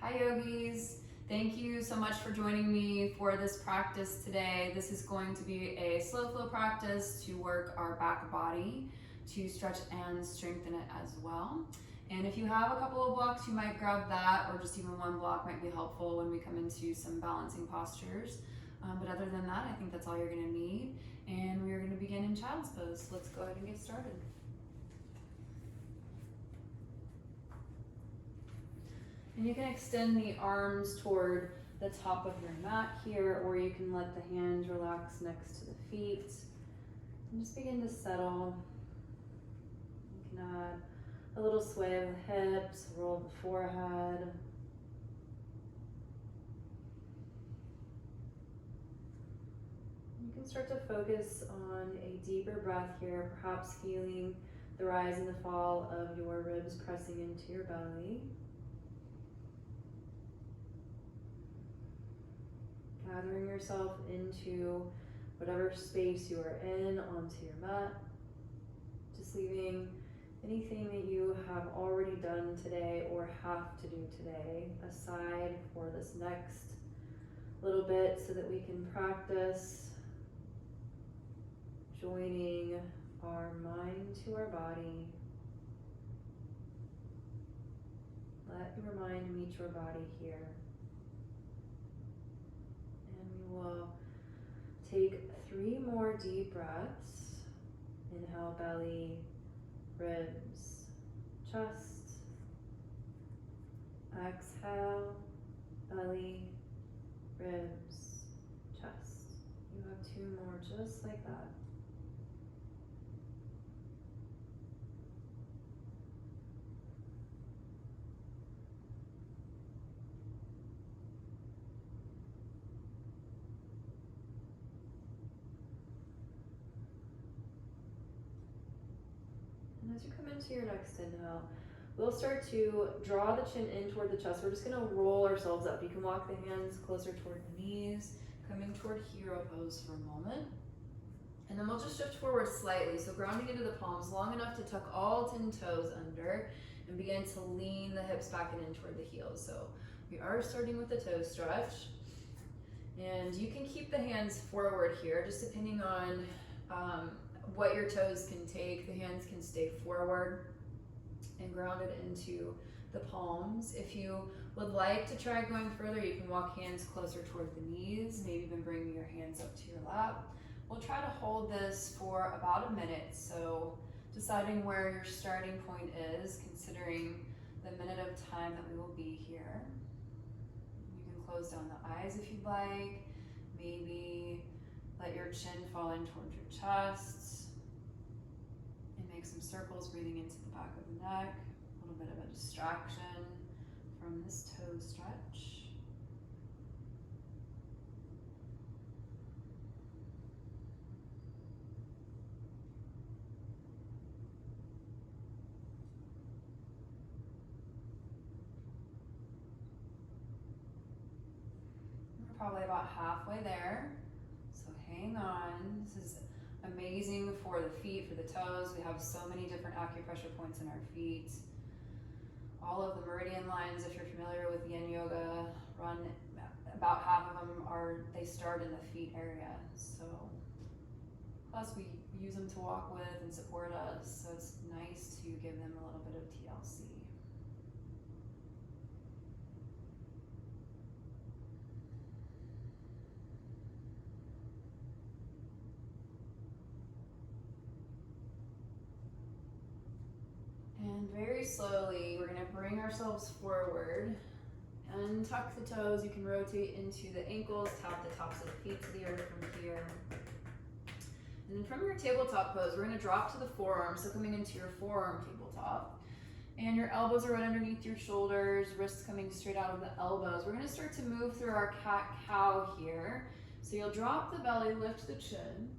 Hi yogis, thank you so much for joining me for this practice today. This is going to be a slow flow practice to work our back body, to stretch and strengthen it as well. And if you have a couple of blocks, you might grab that, or just even one block might be helpful when we come into some balancing postures. But other than that, I think that's all you're gonna need. And we are gonna begin in child's pose. Let's go ahead and get started. And you can extend the arms toward the top of your mat here, or you can let the hands relax next to the feet. And just begin to settle. You can add a little sway of the hips, roll of the forehead. You can start to focus on a deeper breath here, perhaps feeling the rise and the fall of your ribs pressing into your belly. Gathering yourself into whatever space you are in onto your mat. Just leaving anything that you have already done today or have to do today aside for this next little bit so that we can practice joining our mind to our body. Let your mind meet your body here. We'll take 3 more deep breaths. Inhale, belly, ribs, chest. Exhale, belly, ribs, chest. You have 2 more just like that. As you come into your next inhale, we'll start to draw the chin in toward the chest. We're just going to roll ourselves up. You can walk the hands closer toward the knees, coming toward hero pose for a moment. And then we'll just shift forward slightly, so grounding into the palms long enough to tuck all 10 toes under and begin to lean the hips back and in toward the heels. So we are starting with the toe stretch. And you can keep the hands forward here, just depending on what your toes can take. The hands can stay forward and grounded into the palms. If you would like to try going further, you can walk hands closer toward the knees, maybe even bring your hands up to your lap. We'll try to hold this for about a minute, so deciding where your starting point is, considering the minute of time that we will be here. You can close down the eyes if you'd like, maybe let your chin fall in towards your chest. Make some circles, breathing into the back of the neck. A little bit of a distraction from this toe stretch. We're probably about halfway there, so hang on. This is amazing for the feet, for the toes. We have so many different acupressure points in our feet. All of the meridian lines, if you're familiar with yin yoga, run about half of them they start in the feet area. So plus we use them to walk with and support us, so it's nice to give them a little bit of TLC. And very slowly, we're gonna bring ourselves forward and tuck the toes. You can rotate into the ankles, tap the tops of the feet to the earth from here. And then from your tabletop pose, we're gonna drop to the forearm, so coming into your forearm tabletop. And your elbows are right underneath your shoulders, wrists coming straight out of the elbows. We're gonna start to move through our cat-cow here. So you'll drop the belly, lift the chin.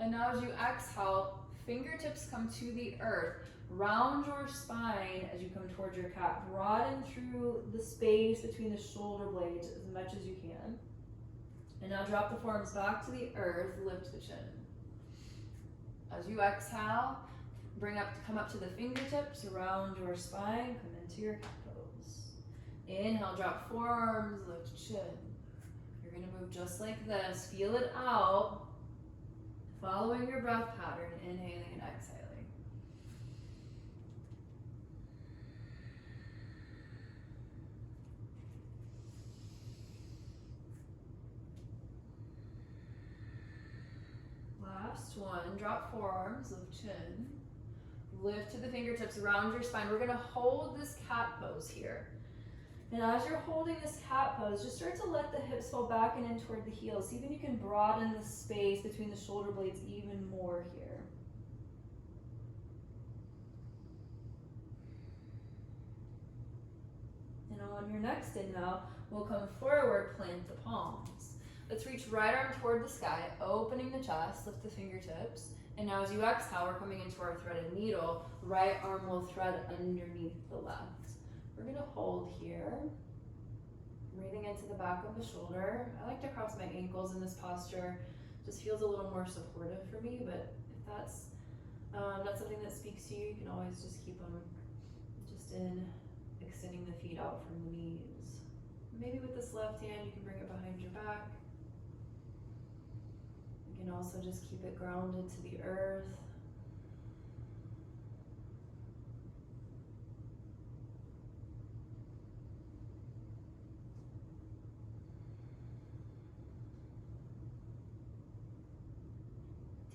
And now as you exhale, fingertips come to the earth. Round your spine as you come towards your cat. Broaden through the space between the shoulder blades as much as you can. And now drop the forearms back to the earth, lift the chin. As you exhale, come up to the fingertips, around your spine, come into your cat pose. Inhale, drop forearms, lift chin. You're gonna move just like this. Feel it out. Following your breath pattern, inhaling and exhaling. Last one, drop forearms, lift chin. Lift to the fingertips around your spine. We're gonna hold this cat pose here. And as you're holding this cat pose, just start to let the hips fall back and in toward the heels. See if you can broaden the space between the shoulder blades even more here. And on your next inhale, we'll come forward, plant the palms. Let's reach right arm toward the sky, opening the chest, lift the fingertips. And now as you exhale, we're coming into our threaded needle. Right arm will thread underneath the left. We're gonna hold here. Breathing into the back of the shoulder. I like to cross my ankles in this posture. Just feels a little more supportive for me, but if that's not something that speaks to you, you can always just keep them just in extending the feet out from the knees. Maybe with this left hand, you can bring it behind your back. You can also just keep it grounded to the earth.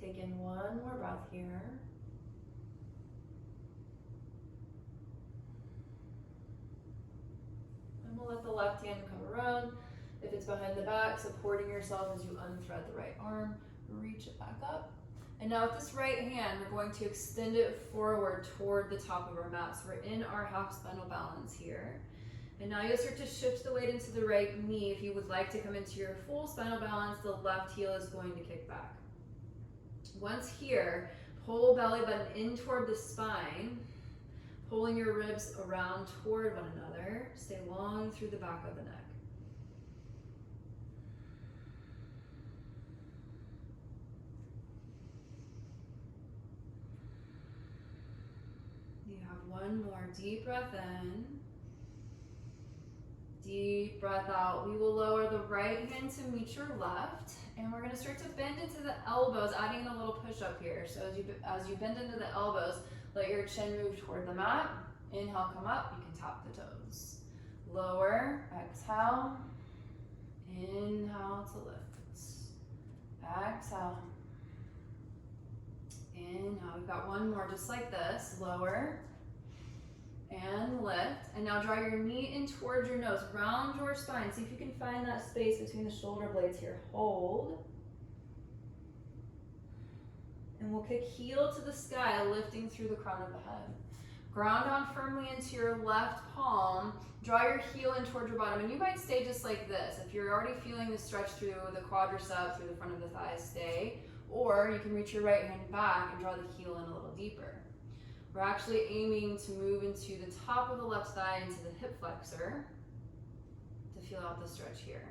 Take in one more breath here. And we'll let the left hand come around. If it's behind the back, supporting yourself as you unthread the right arm, reach it back up. And now with this right hand, we're going to extend it forward toward the top of our mat. So we're in our half spinal balance here. And now you'll start to shift the weight into the right knee. If you would like to come into your full spinal balance, the left heel is going to kick back. Once here, pull belly button in toward the spine, pulling your ribs around toward one another. Stay long through the back of the neck. You have one more deep breath in. Deep breath out. We will lower the right hand to meet your left, and we're going to start to bend into the elbows, adding in a little push-up here. So as you bend into the elbows, let your chin move toward the mat. Inhale, come up. You can tap the toes. Lower, exhale. Inhale to lift. Exhale. Inhale. We've got one more just like this. Lower. And lift. And now draw your knee in towards your nose. Round your spine. See if you can find that space between the shoulder blades here. Hold. And we'll kick heel to the sky, lifting through the crown of the head. Ground down firmly into your left palm. Draw your heel in towards your bottom. And you might stay just like this. If you're already feeling the stretch through the quadricep, through the front of the thighs, stay. Or you can reach your right hand back and draw the heel in a little deeper. We're actually aiming to move into the top of the left thigh, into the hip flexor, to feel out the stretch here.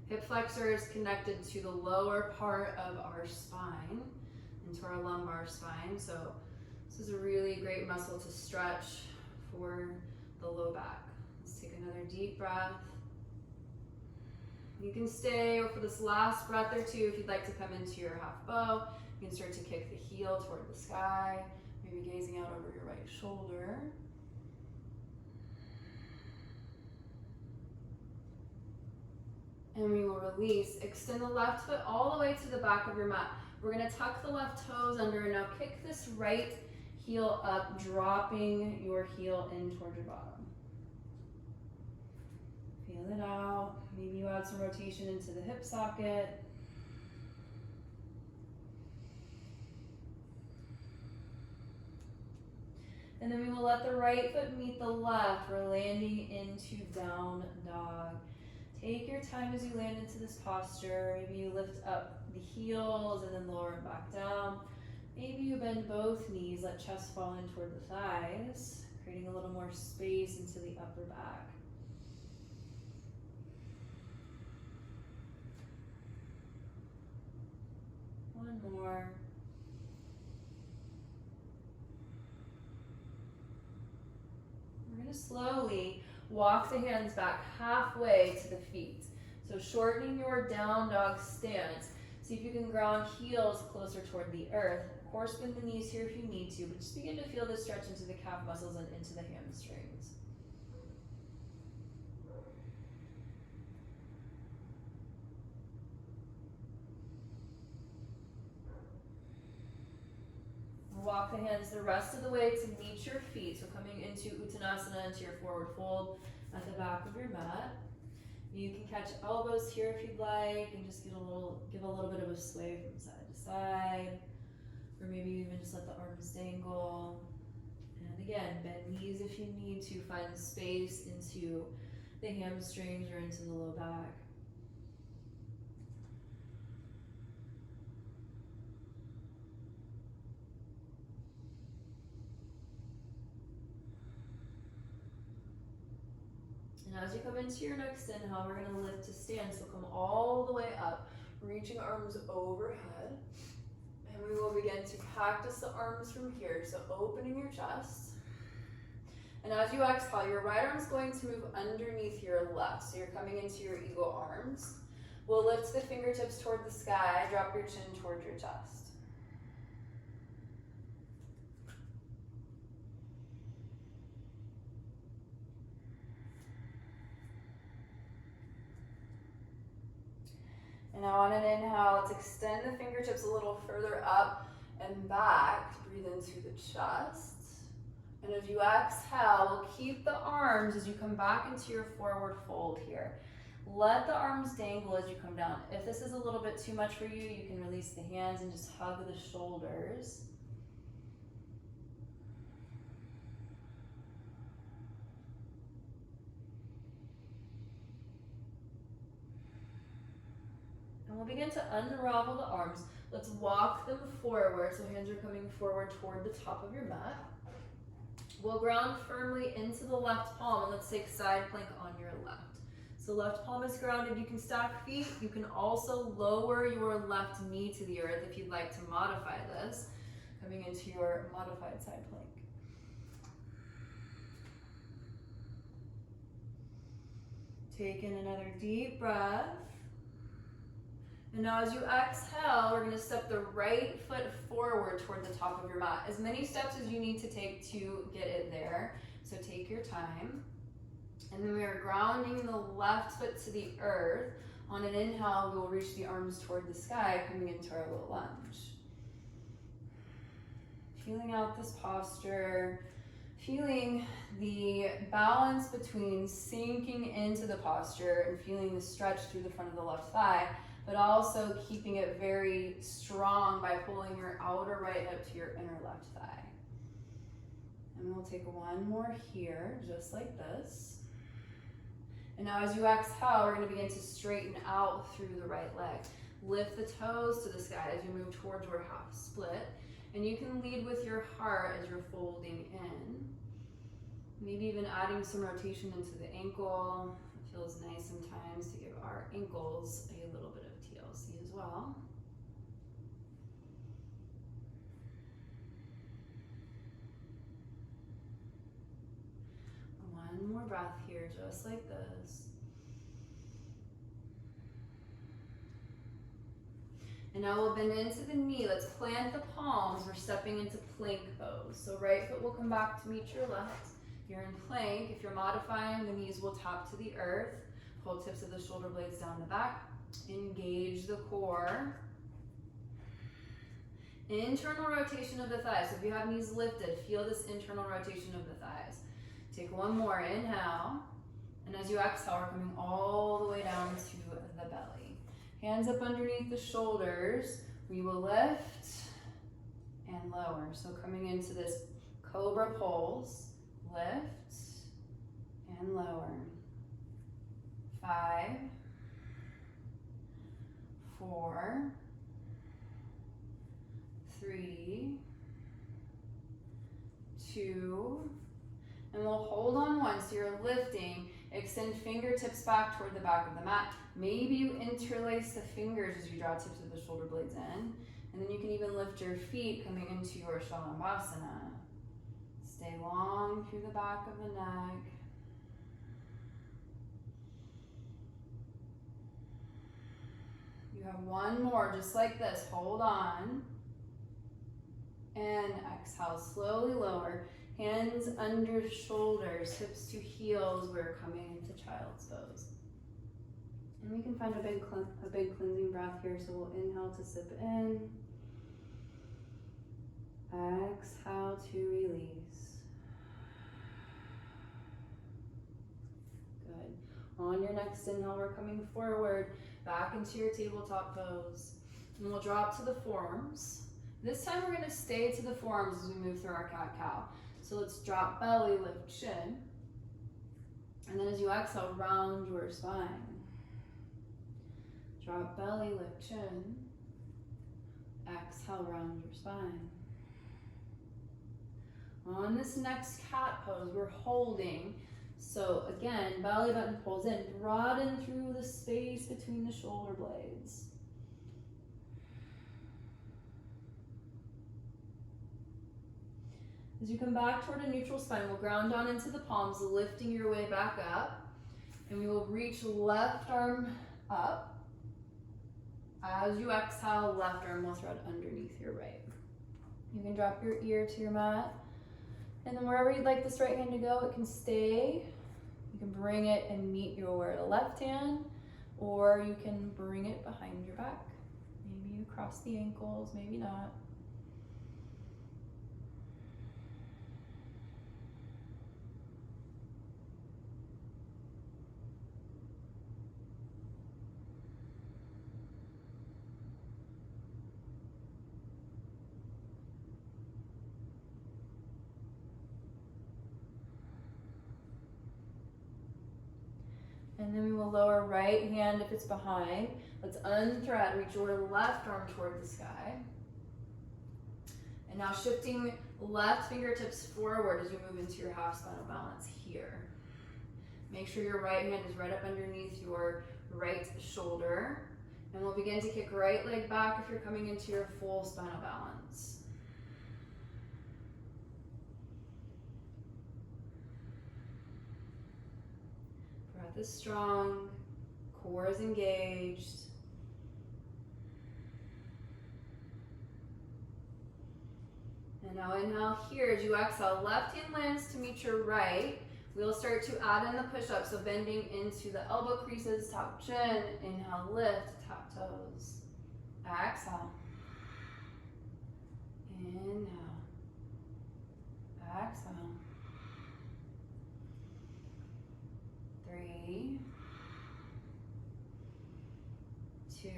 Hip flexor is connected to the lower part of our spine, into our lumbar spine. So this is a really great muscle to stretch for the low back. Let's take another deep breath. You can stay, or for this last breath or two, if you'd like to come into your half bow, you can start to kick the heel toward the sky. Maybe gazing out over your right shoulder. And we will release. Extend the left foot all the way to the back of your mat. We're going to tuck the left toes under, and now kick this right heel up, dropping your heel in toward your bottom. Feel it out. Maybe you add some rotation into the hip socket. And then we will let the right foot meet the left. We're landing into down dog. Take your time as you land into this posture. Maybe you lift up the heels and then lower them back down. Maybe you bend both knees, let chest fall in toward the thighs, creating a little more space into the upper back. One more. We're going to slowly walk the hands back halfway to the feet. So shortening your down dog stance. See if you can ground heels closer toward the earth. Of course, bend the knees here if you need to, but just begin to feel the stretch into the calf muscles and into the hamstrings. Walk the hands the rest of the way to meet your feet. So coming into Uttanasana, into your forward fold at the back of your mat. You can catch elbows here if you'd like, and just give a little bit of a sway from side to side, or maybe even just let the arms dangle. And again, bend knees if you need to. Find space into the hamstrings or into the low back. And as you come into your next inhale, we're going to lift to stand. So come all the way up, reaching arms overhead. And we will begin to cactus the arms from here. So opening your chest. And as you exhale, your right arm is going to move underneath your left. So you're coming into your eagle arms. We'll lift the fingertips toward the sky. Drop your chin toward your chest. And now on an inhale, let's extend the fingertips a little further up and back. Breathe into the chest. And as you exhale, we'll keep the arms as you come back into your forward fold here. Let the arms dangle as you come down. If this is a little bit too much for you, you can release the hands and just hug the shoulders. And we'll begin to unravel the arms. Let's walk them forward. So hands are coming forward toward the top of your mat. We'll ground firmly into the left palm, and let's take side plank on your left. So left palm is grounded. You can stack feet. You can also lower your left knee to the earth if you'd like to modify this. Coming into your modified side plank. Take in another deep breath. And now as you exhale, we're going to step the right foot forward toward the top of your mat. As many steps as you need to take to get it there. So take your time. And then we are grounding the left foot to the earth. On an inhale, we will reach the arms toward the sky, coming into our little lunge. Feeling out this posture. Feeling the balance between sinking into the posture and feeling the stretch through the front of the left thigh, but also keeping it very strong by pulling your outer right hip to your inner left thigh. And we'll take one more here, just like this. And now as you exhale, we're going to begin to straighten out through the right leg. Lift the toes to the sky as you move towards your half split. And you can lead with your heart as you're folding in. Maybe even adding some rotation into the ankle. It feels nice sometimes to give our ankles a little bit of TLC as well. One more breath here, just like this. And now we'll bend into the knee. Let's plant the palms. We're stepping into plank pose. So right foot will come back to meet your left. You're in plank. If you're modifying, the knees will tap to the earth. Pull tips of the shoulder blades down the back. Engage the core. Internal rotation of the thighs. So if you have knees lifted, feel this internal rotation of the thighs. Take one more, inhale. And as you exhale, we're coming all the way down to the belly. Hands up underneath the shoulders. We will lift and lower. So coming into this Cobra pose. Lift and lower. 5, 4, 3, 2, and we'll hold on one. So you're lifting, extend fingertips back toward the back of the mat. Maybe you interlace the fingers as you draw tips of the shoulder blades in. And then you can even lift your feet coming into your Shavasana. Stay long through the back of the neck. You have one more, just like this. Hold on. And exhale, slowly lower. Hands under shoulders, hips to heels. We're coming into child's pose. And we can find a big cleansing breath here. So we'll inhale to sip in. Exhale to release. Good. On your next inhale, we're coming forward, back into your tabletop pose. And we'll drop to the forearms. This time we're going to stay to the forearms as we move through our cat-cow. So let's drop belly, lift chin. And then as you exhale, round your spine. Drop belly, lift chin. Exhale, round your spine. On this next cat pose, we're holding. So again, belly button pulls in, broaden through the space between the shoulder blades. As you come back toward a neutral spine, we'll ground down into the palms, lifting your way back up. And we will reach left arm up. As you exhale, left arm will thread underneath your right. You can drop your ear to your mat. And then wherever you'd like this right hand to go, it can stay. You can bring it and meet your left hand, or you can bring it behind your back. Maybe you cross the ankles, maybe not. And then we will lower right hand if it's behind. Let's unthread, reach your left arm toward the sky. And now shifting left fingertips forward as you move into your half spinal balance here. Make sure your right hand is right up underneath your right shoulder. And we'll begin to kick right leg back if you're coming into your full spinal balance. Breath is strong, core is engaged. And now inhale here. As you exhale, left hand lands to meet your right. We'll start to add in the push-up, so bending into the elbow creases, top chin. Inhale, lift, tap toes. Exhale. Inhale. Exhale. 3, 2,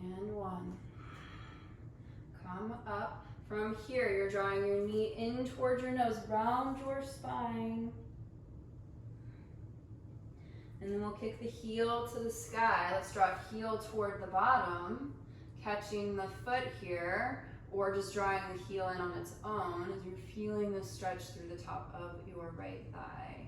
and 1. Come up. From here, you're drawing your knee in towards your nose, round your spine. And then we'll kick the heel to the sky. Let's draw heel toward the bottom, catching the foot here, or just drawing the heel in on its own as you're feeling the stretch through the top of your right thigh.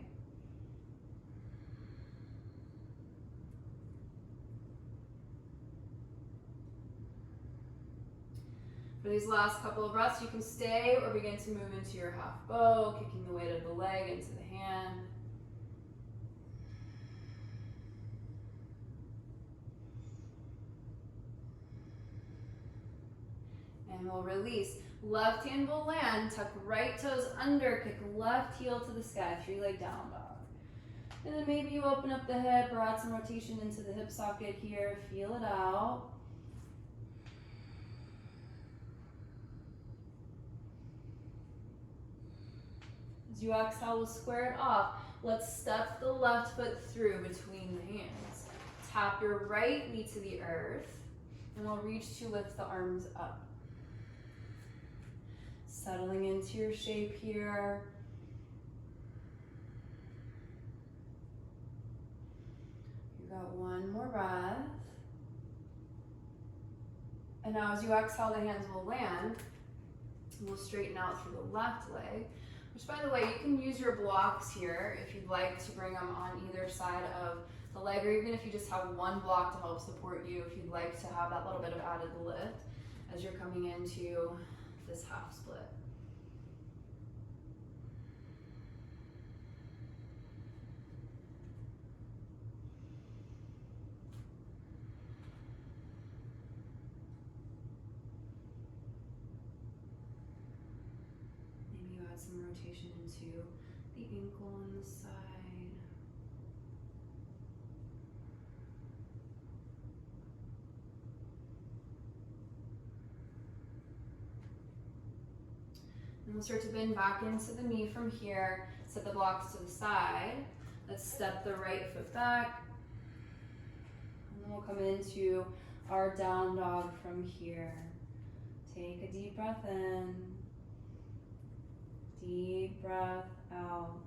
For these last couple of breaths, you can stay or begin to move into your half bow, kicking the weight of the leg into the hand. And we'll release. Left hand will land, tuck right toes under, kick left heel to the sky, 3-leg down dog. And then maybe you open up the hip or add some rotation into the hip socket here, feel it out. As you exhale, we'll square it off. Let's step the left foot through between the hands. Tap your right knee to the earth, and we'll reach to lift the arms up. Settling into your shape here. You got one more breath. And now as you exhale, the hands will land. We'll straighten out through the left leg. Which, by the way, you can use your blocks here if you'd like to bring them on either side of the leg, or even if you just have one block to help support you, if you'd like to have that little bit of added lift as you're coming into this half split. some rotation into the ankle on the side. And we'll start to bend back into the knee from here. Set the blocks to the side. Let's step the right foot back. And then we'll come into our down dog from here. Take a deep breath in. Deep breath out.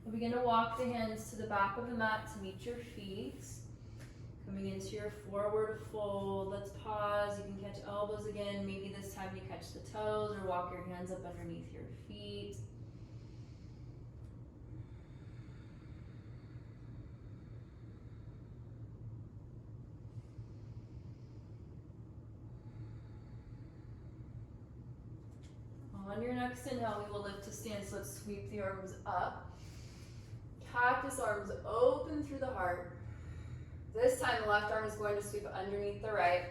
We'll begin to walk the hands to the back of the mat to meet your feet. Coming into your forward fold. Let's pause. You can catch elbows again. Maybe this time you catch the toes or walk your hands up underneath your feet. On your next inhale, we will lift to stand. So let's sweep the arms up. Cactus arms open through the heart. This time, the left arm is going to sweep underneath the right.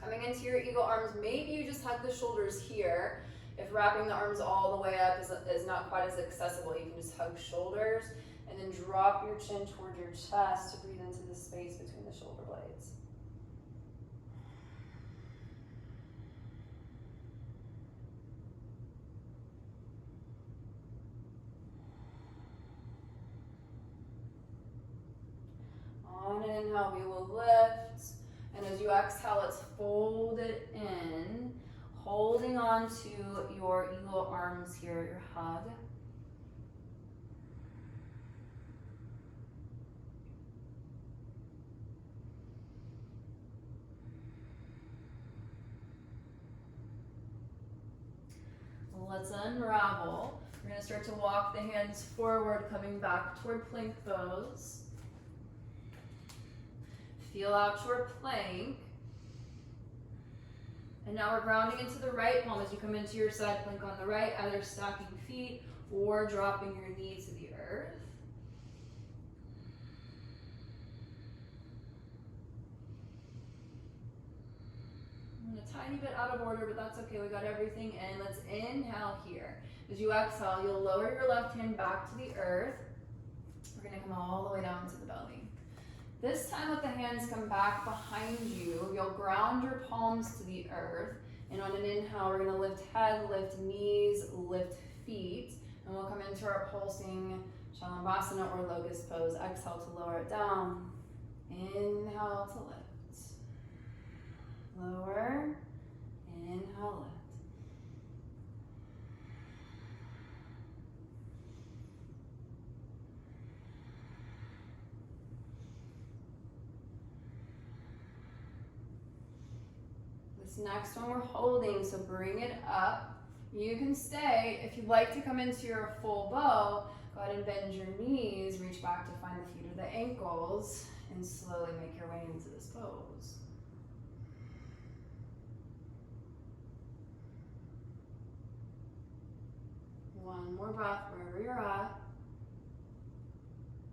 Coming into your eagle arms, maybe you just hug the shoulders here. If wrapping the arms all the way up is not quite as accessible, you can just hug shoulders and then drop your chin toward your chest to breathe into the space between the shoulder blades. On an inhale, we will lift, and as you exhale, let's fold it in, holding on to your eagle arms here, your hug. Let's unravel. We're going to start to walk the hands forward, coming back toward plank pose. Feel out your plank. And now we're grounding into the right palm as you come into your side plank on the right, either stacking feet or dropping your knee to the earth. I'm a tiny bit out of order, but that's okay. We got everything in. Let's inhale here. As you exhale, you'll lower your left hand back to the earth. We're going to come all the way down to the belly. This time, let the hands come back behind you. You'll ground your palms to the earth. And on an inhale, we're going to lift head, lift knees, lift feet. And we'll come into our pulsing Shavasana or locust pose. Exhale to lower it down. Inhale to lift. Lower. Inhale, lift. Next one we're holding, so bring it up. You can stay. If you'd like to come into your full bow, go ahead and bend your knees, reach back to find the feet or the ankles, and slowly make your way into this pose. One more breath wherever you're at.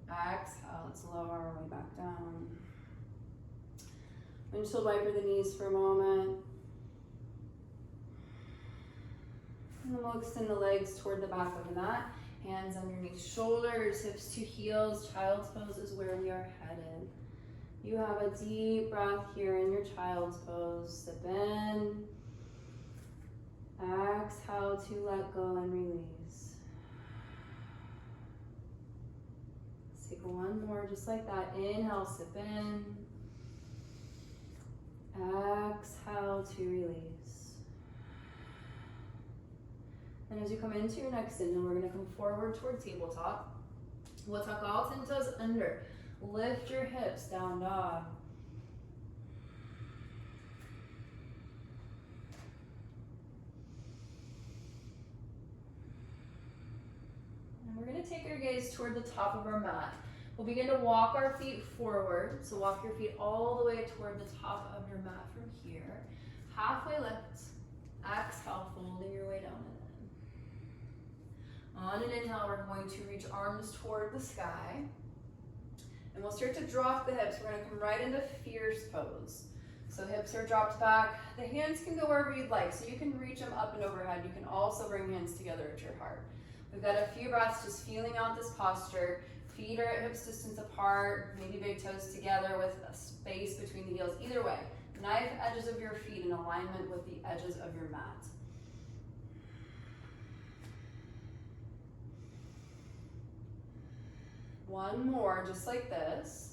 Exhale, let's lower our way back down. Windshield wiper the knees for a moment. And then we'll extend the legs toward the back of the mat. Hands underneath shoulders, hips to heels. Child's pose is where we are headed. You have a deep breath here in your child's pose. Sip in. Exhale to let go and release. Let's take one more just like that. Inhale, sip in. Exhale to release. And as you come into your next inhale, we're going to come forward toward tabletop. We'll tuck all 10 toes under. Lift your hips, down dog. And we're going to take our gaze toward the top of our mat. We'll begin to walk our feet forward. So walk your feet all the way toward the top of your mat from here. Halfway lift. Exhale, folding your way down and in. On an inhale, we're going to reach arms toward the sky. And we'll start to drop the hips. We're going to come right into fierce pose. So hips are dropped back. The hands can go wherever you'd like. So you can reach them up and overhead. You can also bring hands together at your heart. We've got a few breaths just feeling out this posture. Feet are at hips distance apart, maybe big toes together with a space between the heels. Either way, knife edges of your feet in alignment with the edges of your mat. One more, just like this.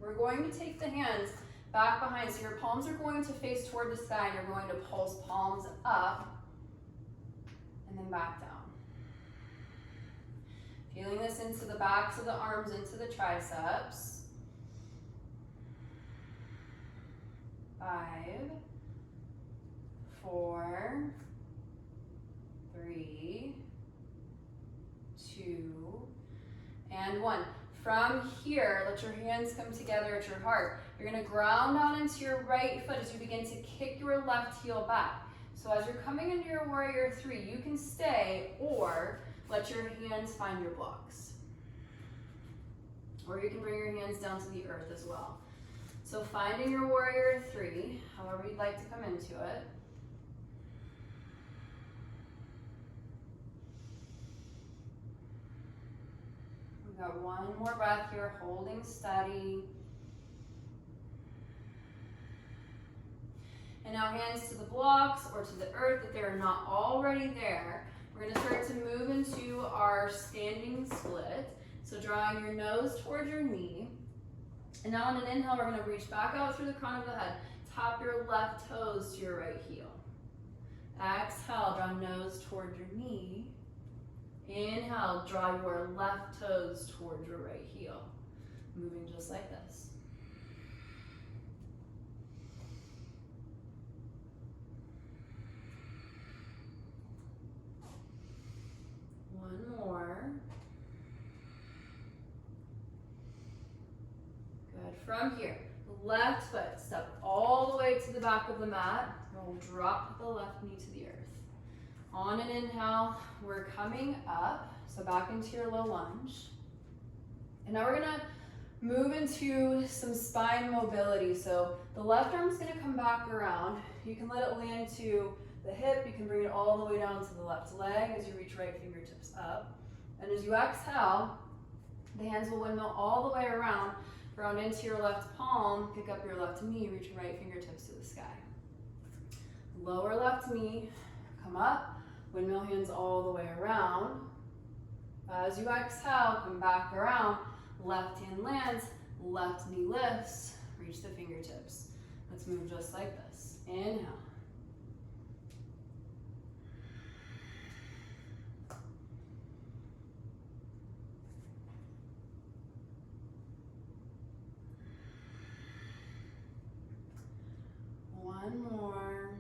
We're going to take the hands back behind, so your palms are going to face toward the sky, and you're going to pulse palms up and then back down. Feeling this into the backs of the arms, into the triceps. 5, 4, 3, 2, and 1. From here, let your hands come together at your heart. You're going to ground down into your right foot as you begin to kick your left heel back. So as you're coming into your warrior 3, you can stay or let your hands find your blocks. Or you can bring your hands down to the earth as well. So finding your warrior 3, however you'd like to come into it. We've got one more breath here, holding steady. And now hands to the blocks or to the earth if they're not already there. We're going to start to move into our standing split. So drawing your nose towards your knee. And now on an inhale, we're going to reach back out through the crown of the head. Tap your left toes to your right heel. Exhale, draw nose toward your knee. Inhale, draw your left toes toward your right heel. Moving just like this. One more. Good. From here, left foot, step all the way to the back of the mat. We'll drop the left knee to the earth. On an inhale, we're coming up, so back into your low lunge. And now we're gonna move into some spine mobility. So the left arm's gonna come back around. You can let it land to the hip, you can bring it all the way down to the left leg as you reach right fingertips up. And as you exhale, the hands will windmill all the way around into your left palm, pick up your left knee, reaching right fingertips to the sky. Lower left knee, come up, windmill hands all the way around. As you exhale, come back around, left hand lands, left knee lifts, reach the fingertips. Let's move just like this. Inhale. One more.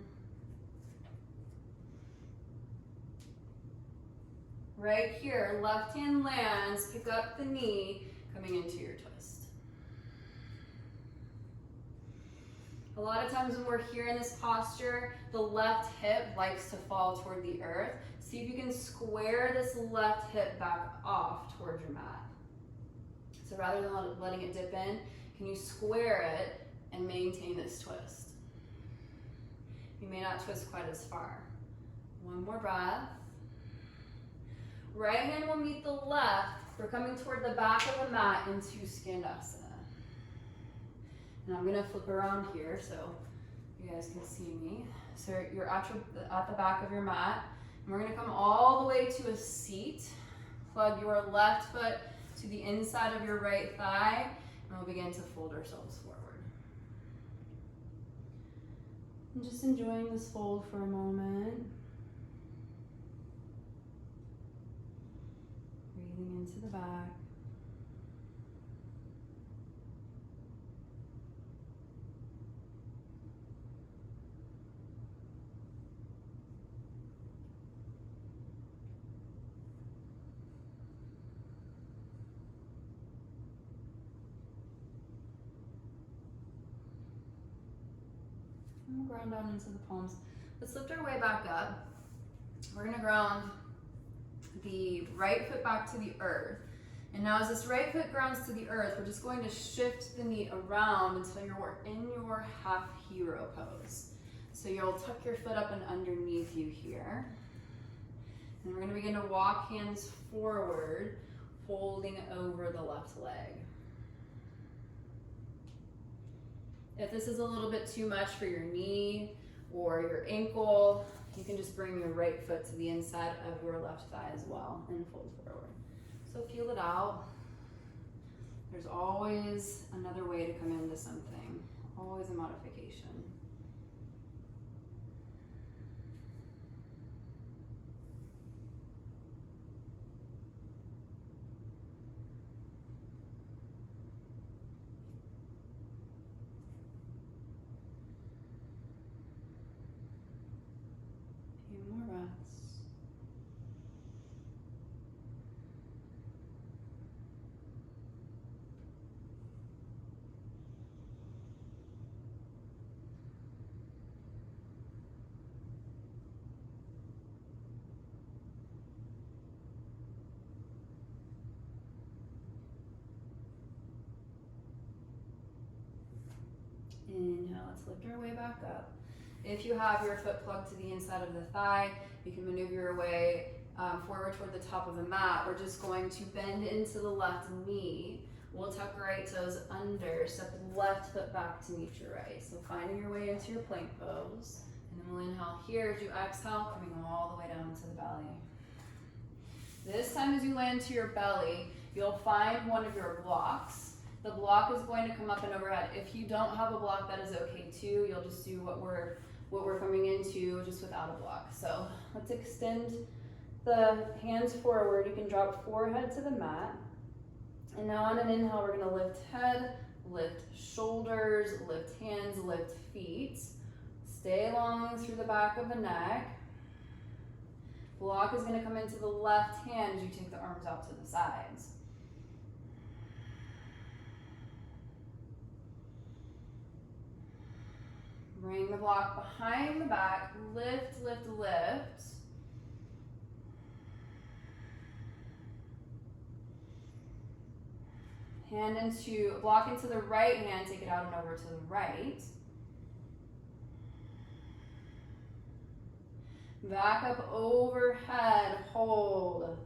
Right here, left hand lands, pick up the knee, coming into your twist. A lot of times when we're here in this posture, the left hip likes to fall toward the earth. See if you can square this left hip back off toward your mat. So rather than letting it dip in, can you square it and maintain this twist? You may not twist quite as far. One more breath. Right hand will meet the left. We're coming toward the back of the mat into Skandasana. And I'm gonna flip around here so you guys can see me. So you're at the back of your mat. And we're gonna come all the way to a seat. Plug your left foot to the inside of your right thigh. And we'll begin to fold ourselves forward. And just enjoying this fold for a moment. Breathing into the back. And we'll ground down into the palms. Let's lift our way back up. We're gonna ground the right foot back to the earth. And now as this right foot grounds to the earth, we're just going to shift the knee around until you're in your half hero pose. So you'll tuck your foot up and underneath you here. And we're going to begin to walk hands forward, holding over the left leg. If this is a little bit too much for your knee or your ankle, you can just bring your right foot to the inside of your left thigh as well and fold forward. So feel it out. There's always another way to come into something, always a modification. More breaths. Inhale, let's lift our way back up. If you have your foot plugged to the inside of the thigh, you can maneuver your way forward toward the top of the mat. We're just going to bend into the left knee. We'll tuck right toes under, step the left foot back to meet your right. So finding your way into your plank pose. And then we'll inhale here as you exhale, coming all the way down to the belly. This time as you land to your belly, you'll find one of your blocks. The block is going to come up and overhead. If you don't have a block, that is okay too. You'll just do what we're coming into just without a block. So let's extend the hands forward. You can drop forehead to the mat. And now on an inhale, we're gonna lift head, lift shoulders, lift hands, lift feet. Stay long through the back of the neck. Block is gonna come into the left hand as you take the arms out to the sides. Bring the block behind the back, lift, lift, lift. Block into the right hand, take it out and over to the right. Back up overhead, hold.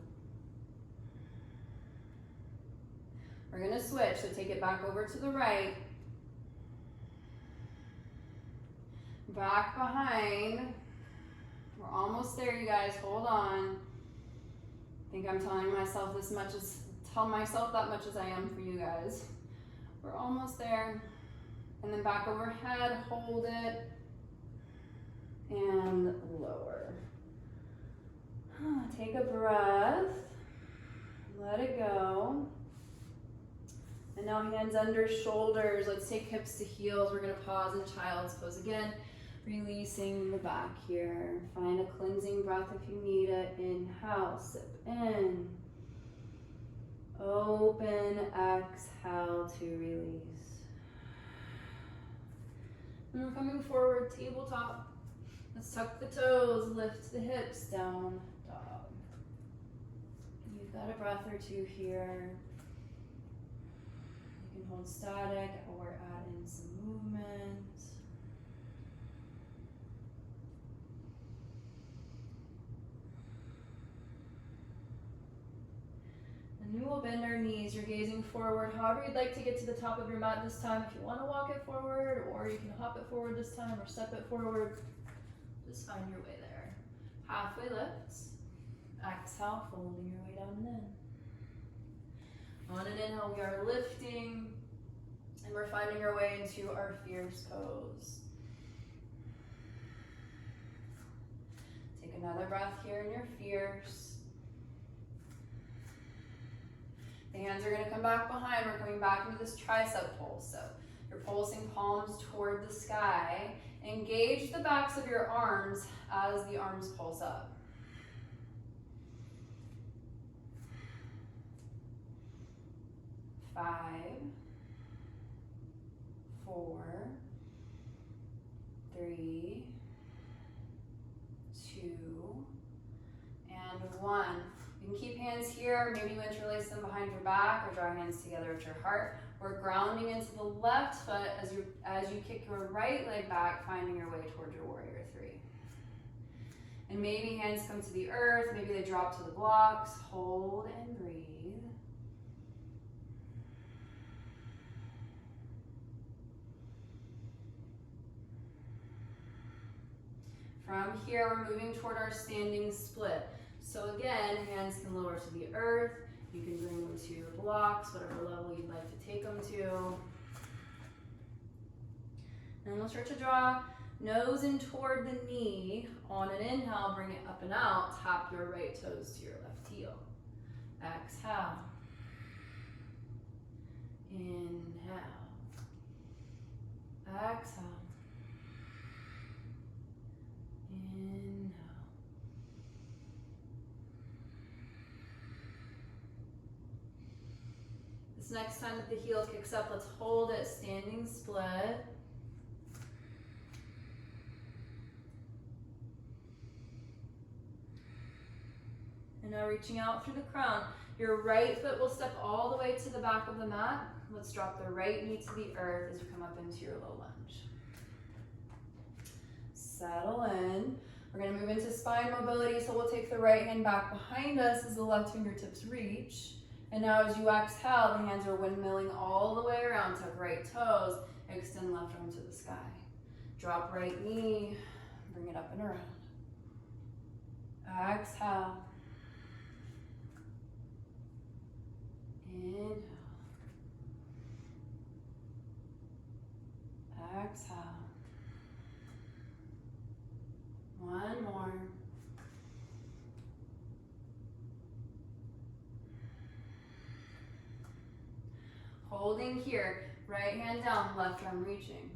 We're gonna switch, so take it back over to the right. Back behind. We're almost there, you guys. Hold on. I think I'm telling myself tell myself that much as I am for you guys. We're almost there. And then back overhead, hold it. And lower. Take a breath. Let it go. And now hands under shoulders. Let's take hips to heels. We're gonna pause in child's pose again. Releasing the back here. Find a cleansing breath if you need it. Inhale, sip in. Open, exhale to release. And we're coming forward, tabletop. Let's tuck the toes, lift the hips, down dog. You've got a breath or two here. You can hold static or add in some movement. And we will bend our knees. You're gazing forward. However you'd like to get to the top of your mat this time. If you want to walk it forward, or you can hop it forward this time, or step it forward. Just find your way there. Halfway lifts. Exhale, folding your way down and in. On an inhale, we are lifting, and we're finding our way into our fierce pose. Take another breath here in your fierce. The hands are going to come back behind. We're coming back into this tricep pulse. So you're pulsing palms toward the sky. Engage the backs of your arms as the arms pulse up. 5, 4, 3, 2, and 1. You can keep hands here, maybe you interlace them behind your back or draw hands together at your heart. We're grounding into the left foot as you kick your right leg back, finding your way toward your warrior three. And maybe hands come to the earth, maybe they drop to the blocks. Hold and breathe. From here, we're moving toward our standing split. So again, hands can lower to the earth. You can bring them to your blocks, whatever level you'd like to take them to. And we'll start to draw nose in toward the knee. On an inhale, bring it up and out. Tap your right toes to your left heel. Exhale. Inhale. Exhale. Inhale. This next time that the heel kicks up, let's hold it, standing split. And now reaching out through the crown. Your right foot will step all the way to the back of the mat. Let's drop the right knee to the earth as you come up into your low lunge. Settle in. We're going to move into spine mobility, so we'll take the right hand back behind us as the left fingertips reach. And now as you exhale, the hands are windmilling all the way around. Tuck right toes, extend left arm to the sky. Drop right knee, bring it up and around. Exhale. Inhale. Exhale. One more. Holding here, right hand down, left arm reaching.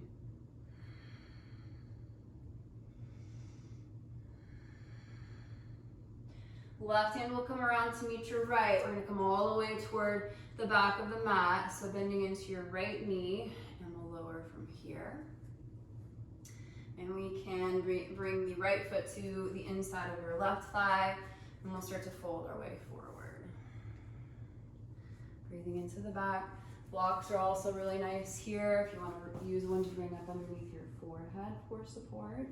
Left hand will come around to meet your right. We're going to come all the way toward the back of the mat. So bending into your right knee, and we'll lower from here. And we can bring the right foot to the inside of your left thigh, and we'll start to fold our way forward. Breathing into the back. Blocks are also really nice here if you want to use one to bring up underneath your forehead for support.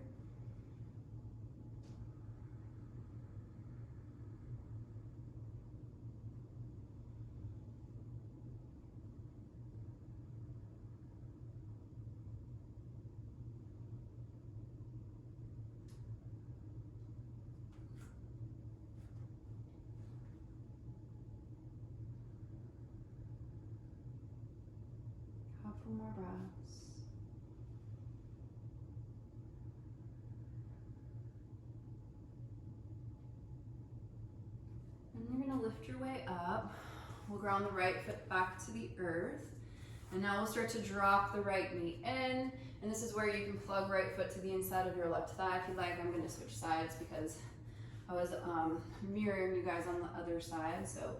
Couple more breaths. And you're going to lift your way up. We'll ground the right foot back to the earth. And now we'll start to drop the right knee in. And this is where you can plug right foot to the inside of your left thigh. If you like, I'm going to switch sides because I was mirroring you guys on the other side. So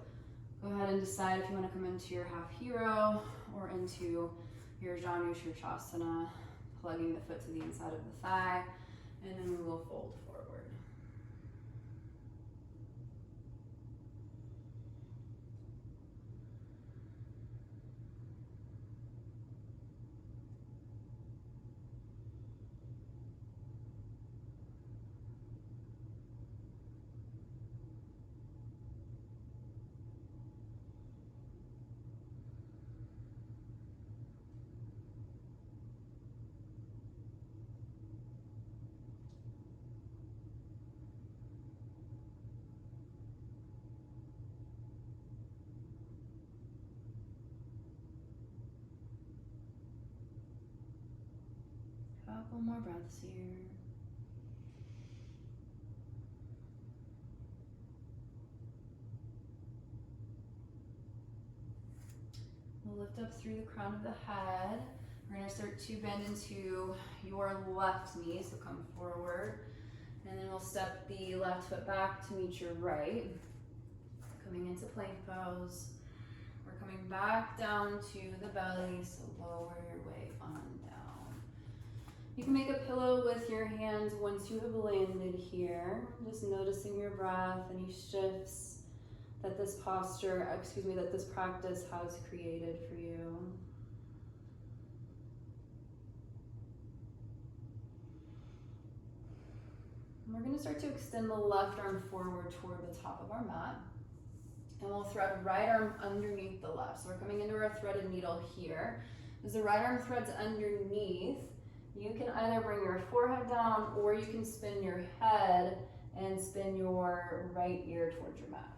go ahead and decide if you want to come into your half hero or into your Shavasana, plugging the foot to the inside of the thigh, and then we will fold forward. Couple more breaths here. We'll lift up through the crown of the head. We're going to start to bend into your left knee, so come forward. And then we'll step the left foot back to meet your right. Coming into plank pose. We're coming back down to the belly, so lower your way on down. You can make a pillow with your hands once you have landed here. Just noticing your breath, any shifts that this posture, that this practice has created for you. And we're going to start to extend the left arm forward toward the top of our mat. And we'll thread right arm underneath the left. So we're coming into our threaded needle here. As the right arm threads underneath, you can either bring your forehead down or you can spin your head and spin your right ear towards your mat.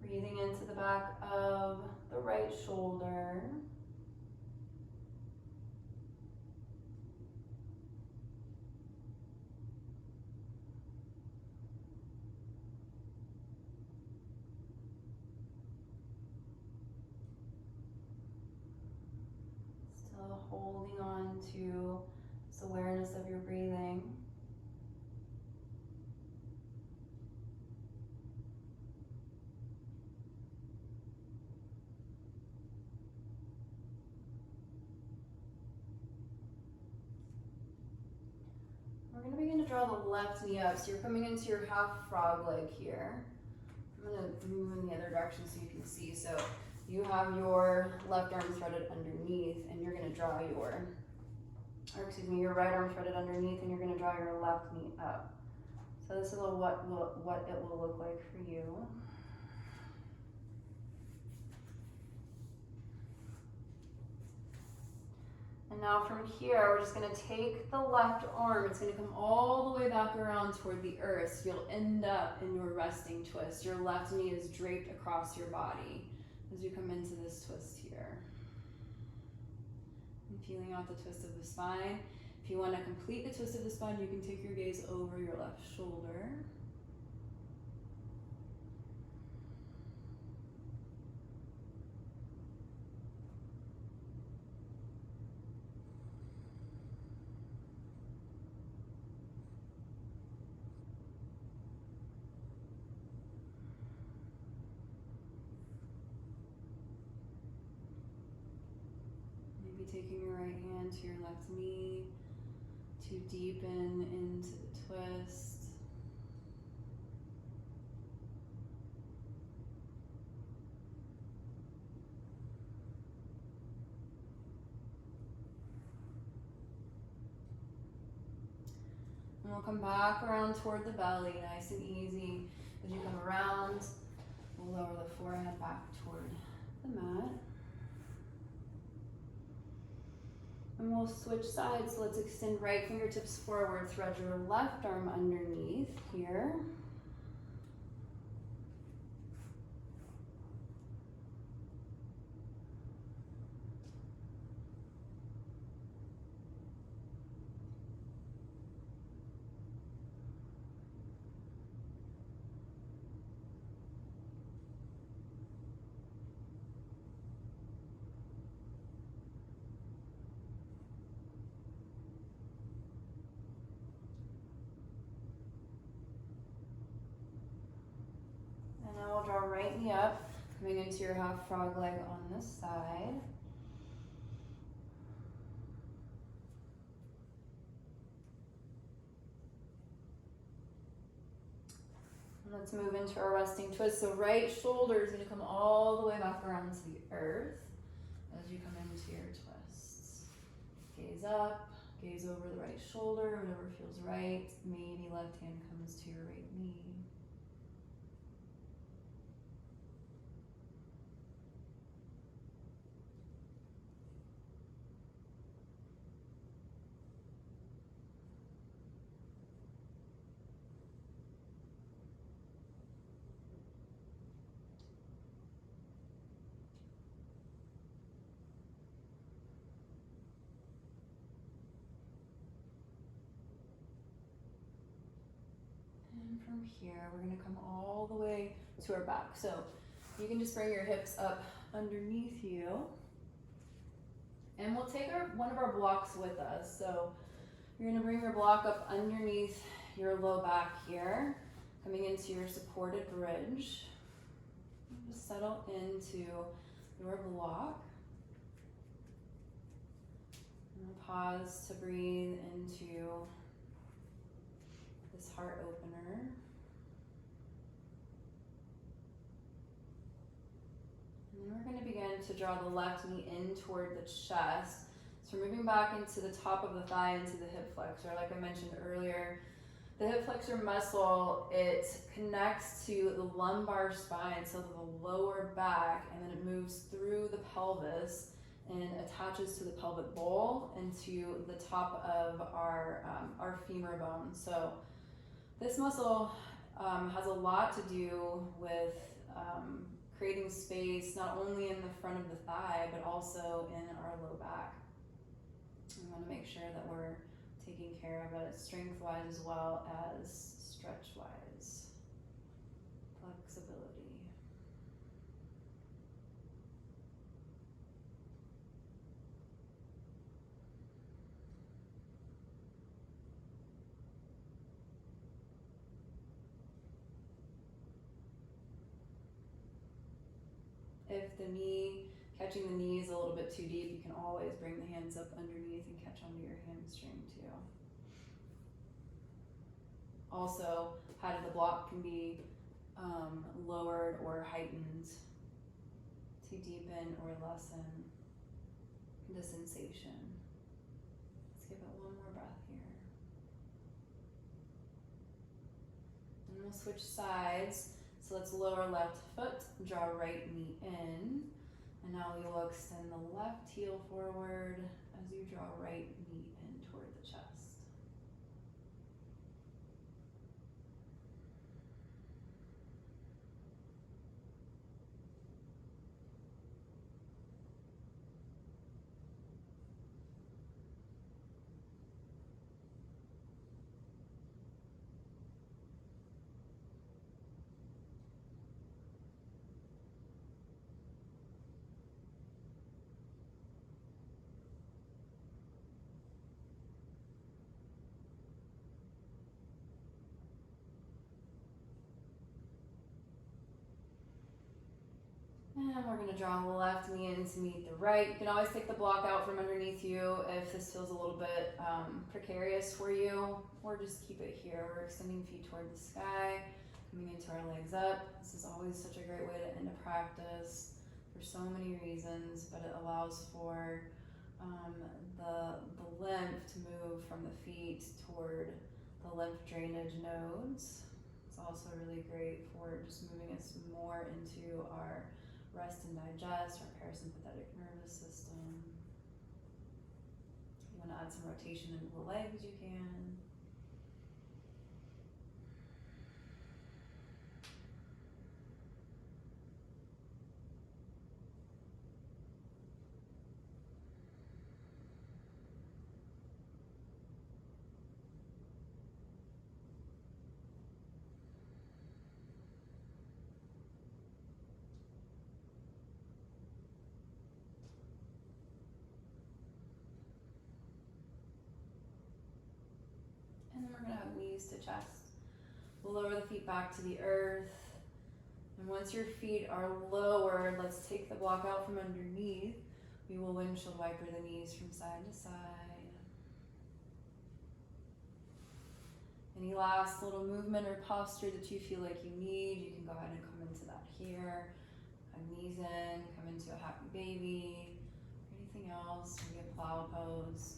Breathing into the back of the right shoulder. Still holding on to this awareness of your breathing. We're going to begin to draw the left knee up. So you're coming into your half frog leg here. I'm going to move in the other direction so you can see. So you have your left arm threaded underneath and you're going to draw your right arm threaded underneath and you're going to draw your left knee up. So this is what it will look like for you. And now from here, we're just going to take the left arm. It's going to come all the way back around toward the earth. So you'll end up in your resting twist. Your left knee is draped across your body as you come into this twist here. And feeling out the twist of the spine. If you want to complete the twist of the spine, you can take your gaze over your left shoulder. Taking your right hand to your left knee to deepen into the twist. And we'll come back around toward the belly, nice and easy. As you come around, we'll lower the forehead back toward the mat. And we'll switch sides. So let's extend right fingertips forward, thread your left arm underneath here. Draw right knee up, coming into your half frog leg on this side. And let's move into our resting twist. So right shoulder is going to come all the way back around to the earth as you come into your twists. Gaze up, gaze over the right shoulder, whatever feels right. Maybe left hand comes to your right knee. From here, we're going to come all the way to our back. So you can just bring your hips up underneath you. And we'll take one of our blocks with us. So you're going to bring your block up underneath your low back here, coming into your supported bridge. Just settle into your block. And pause to breathe into heart opener. And then we're going to begin to draw the left knee in toward the chest. So we're moving back into the top of the thigh, into the hip flexor. Like I mentioned earlier, the hip flexor muscle, it connects to the lumbar spine, so the lower back, and then it moves through the pelvis and attaches to the pelvic bowl and to the top of our femur bone. So this muscle has a lot to do with creating space, not only in the front of the thigh, but also in our low back. We want to make sure that we're taking care of it strength-wise as well as stretch-wise. Flexibility. If the knee, catching the knees a little bit too deep, you can always bring the hands up underneath and catch onto your hamstring too. Also, height of the block can be lowered or heightened to deepen or lessen the sensation. Let's give it one more breath here. And we'll switch sides. So let's lower left foot, draw right knee in. And now we will extend the left heel forward as you draw right knee in toward the chest. And we're going to draw the left knee in to meet the right. You can always take the block out from underneath you if this feels a little bit precarious for you, or just keep it here. We're extending feet toward the sky, coming into our legs up. This is always such a great way to end a practice for so many reasons, but it allows for the lymph to move from the feet toward the lymph drainage nodes. It's also really great for just moving us more into our rest and digest, our parasympathetic nervous system. If you want to add some rotation into the legs, you can. And then we're going to have knees to chest. We'll lower the feet back to the earth. And once your feet are lowered, let's take the block out from underneath. We will windshield wiper the knees from side to side. Any last little movement or posture that you feel like you need, you can go ahead and come into that here. Have knees in, come into a happy baby. Anything else, maybe a plow pose.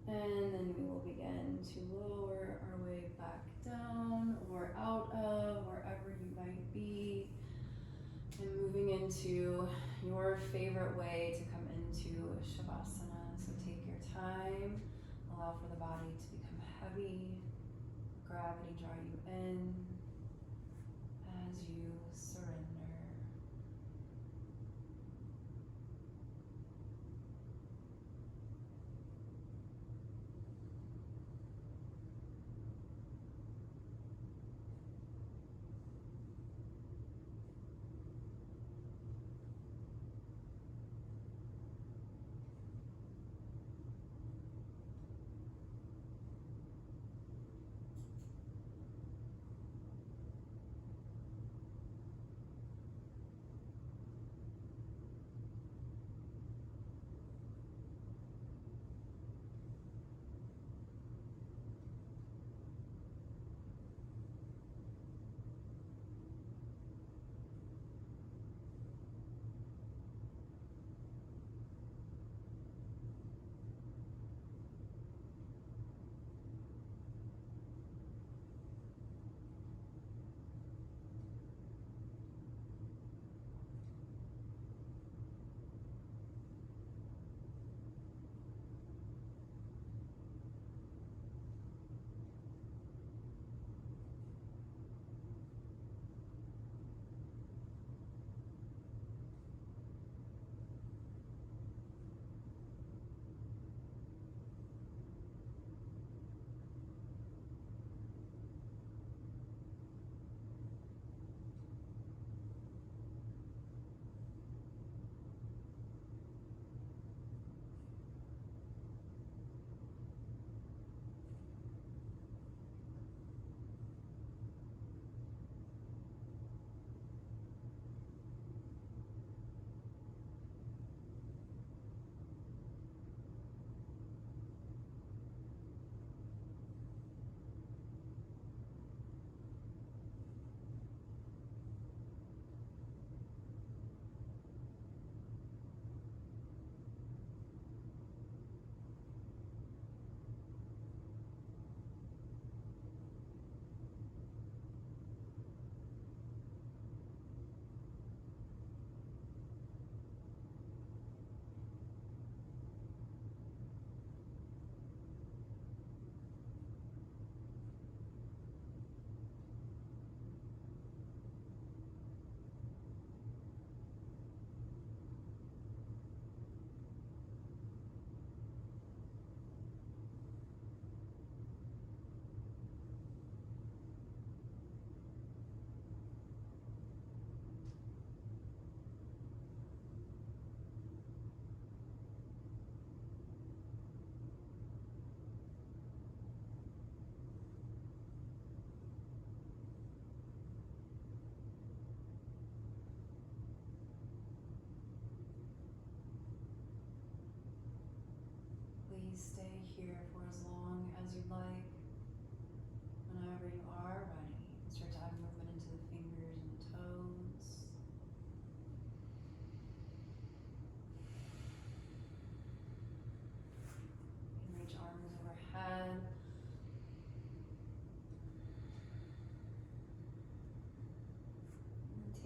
And then we will begin to lower our way back down or out of wherever you might be. And moving into your favorite way to come into Shavasana. So take your time, allow for the body to become heavy, gravity draw you in as you surrender.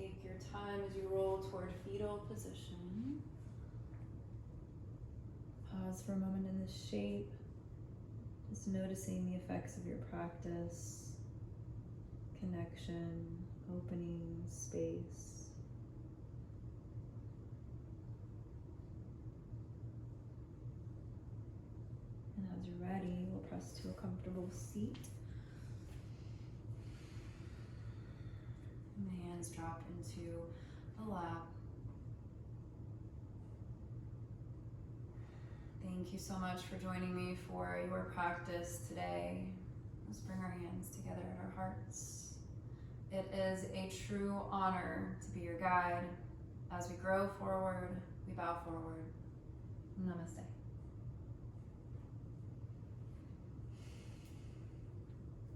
Take your time as you roll toward fetal position. Pause for a moment in this shape. Just noticing the effects of your practice. Connection, opening, space. And as you're ready, we'll press to a comfortable seat. And the hands drop into the lap. Thank you so much for joining me for your practice today. Let's bring our hands together at our hearts. It is a true honor to be your guide. As we grow forward, we bow forward. Namaste.